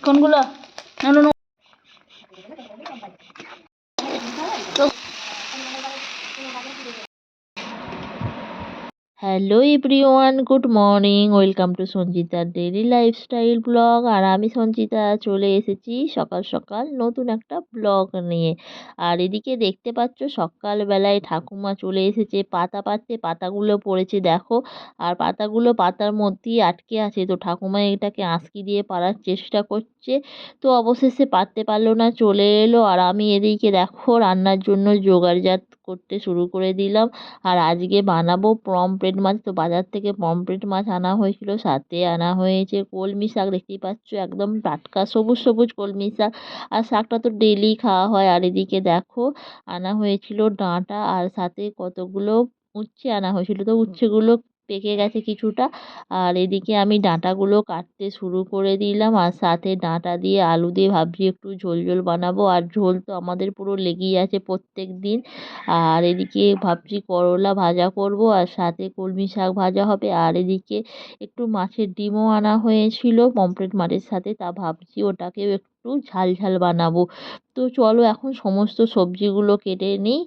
কোনগুলো? না না তো hello everyone, good morning. Welcome to সঞ্চিতার ডেইলি লাইফস্টাইল ব্লগ। আর আমি সঞ্চিতা চলে এসেছি সকাল সকাল নতুন একটা ব্লগ নিয়ে। আর এদিকে দেখতে পাচ্ছ সকালবেলায় ঠাকুমা চলে এসেছে পাতা পাততে। পাতাগুলো পড়েছে দেখো, আর পাতাগুলো পাতার মধ্যেই আটকে আছে। তো ঠাকুমা এটাকে আঁচকি দিয়ে পাড়ার চেষ্টা করছে, তো অবশেষে পারতে পারলো না, চলে এলো। আর আমি এদিকে দেখো রান্নার জন্য জোগাড়জাত করতে শুরু করে দিলাম। আর আজকে বানাবো পমফ্রেট মাছ। তো বাজার থেকে পমফ্রেট মাছ আনা হয়েছিল, সাথে আনা হয়েছে কলমি শাক। দেখতেই পাচ্ছ একদম টাটকা সবুজ সবুজ কলমি শাক। আর শাকটা তো ডেলি খাওয়া হয়। আর এদিকে দেখো আনা হয়েছিল ডাঁটা, আর সাথে কতগুলো উচ্ছে আনা হয়েছিল। তো উচ্ছেগুলো পেকে গেছে কিছুটা। আর এদিকে আমি ডাঁটাগুলো কাটতে শুরু করে দিলাম। আর সাথে ডাঁটা দিয়ে আলু দিয়ে ভাবছি একটু ঝোল ঝোল বানাবো। আর ঝোল তো আমাদের পুরো লেগেই আছে প্রত্যেক দিন। আর এদিকে ভাবছি করলা ভাজা করব, আর সাথে কলমি শাক ভাজা হবে। আর এদিকে একটু মাছের ডিমও আনা হয়েছিল পমফ্রেট মাছের সাথে, তা ভাবছি ওটাকেও একটু ঝাল ঝাল বানাবো। তো চলো এখন সমস্ত সবজিগুলো কেটে নিই।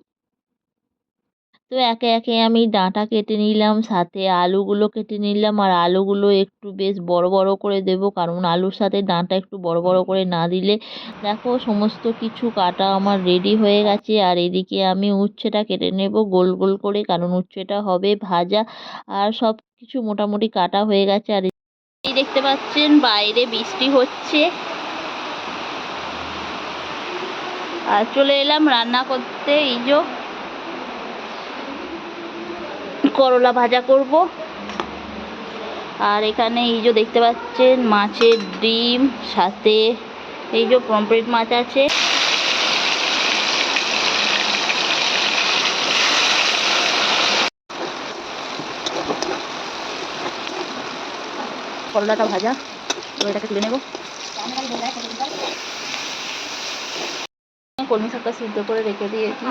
তো একে একে আমি ডাঁটা কেটে নিলাম, সাথে আলুগুলো কেটে নিলাম। আর আলুগুলো একটু বেশ বড় বড় করে দেব, কারণ আলুর সাথে ডাঁটা একটু বড় বড় করে না দিলে। দেখো সমস্ত কিছু কাটা আমার রেডি হয়ে গেছে। আর এদিকে আমি উচ্ছেটা কেটে নেব গোল গোল করে, কারণ উচ্ছেটা হবে ভাজা। আর সব কিছু মোটামুটি কাটা হয়ে গেছে। আর এই দেখতে পাচ্ছেন বাইরে বৃষ্টি হচ্ছে। আর চলে এলাম রান্না করতে। এই যে করলা ভাজা করব। আর এখানে এই যে দেখতে পাচ্ছেন মাছের ডিম, সাথে এই যে পমফ্রেট মাছ আছে। করলাটা ভাজা, তো এটাকে তুলে নেব। কলমি শাকটা সিদ্ধ করে রেখে দিয়েছি।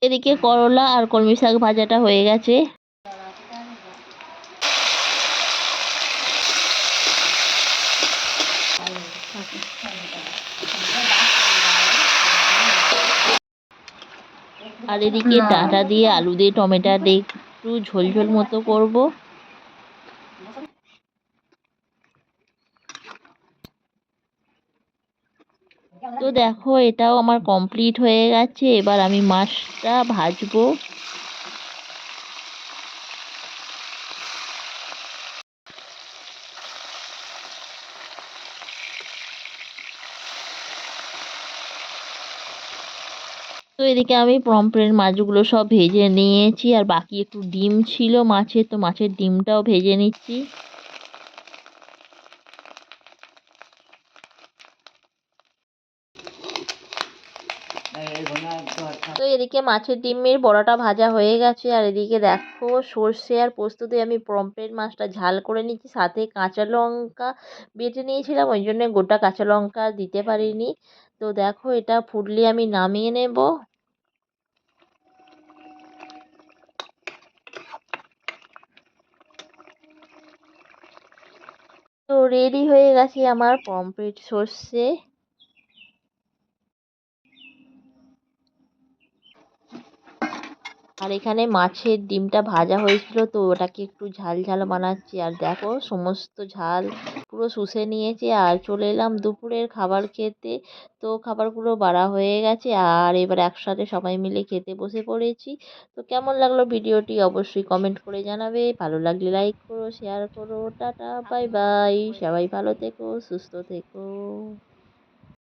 এদিকে করলা আর কলমি শাক ভাজাটা হয়ে গেছে। আর এদিকে ডাঁটা দিয়ে আলু দিয়ে টমেটো দিয়ে একটু ঝোল ঝোল মতো করব। তো দেখো এটাও আমার কমপ্লিট হয়ে গেছে। এবার আমি মাছটা ভাজবো। তো এদিকে আমি পমফ্রেট মাছগুলো সব ভেজে নিয়েছি। আর বাকি একটু ডিম ছিল মাছের, তো মাছের ডিমটাও ভেজে নিচ্ছি। তো এদিকে মাছের ডিমের বড়াটা ভাজা হয়ে গেছে। আর এদিকে দেখো সর্ষে আর পোস্ত দিয়ে আমি পমফ্রেট মাছটা ঝাল করে নিচ্ছি। সাথে কাঁচা লঙ্কা বেটে নিয়েছিলাম, ওই জন্য গোটা কাঁচা লঙ্কা দিতে পারিনি। তো দেখো এটা ফুটলে আমি নামিয়ে নেব। তো রেডি হয়ে গেছে আমার পমফ্রেট সর্ষে। আর এখানে মাছের ডিমটা ভাজা হয়েছিল, তো ওটাকে একটু ঝাল ঝাল বানাচ্ছি। আর দেখো সমস্ত ঝাল পুরো শুষে নিয়েছে। আর চলে এলাম দুপুরের খাবার খেতে। তো খাবারগুলো বাড়া হয়ে গেছে, আর এবার একসাথে সবাই মিলে খেতে বসে পড়েছি। তো কেমন লাগলো ভিডিওটি অবশ্যই কমেন্ট করে জানাবে। ভালো লাগলে লাইক করো, শেয়ার করো। টাটা বাই বাই, সবাই ভালো থেকো, সুস্থ থেকো।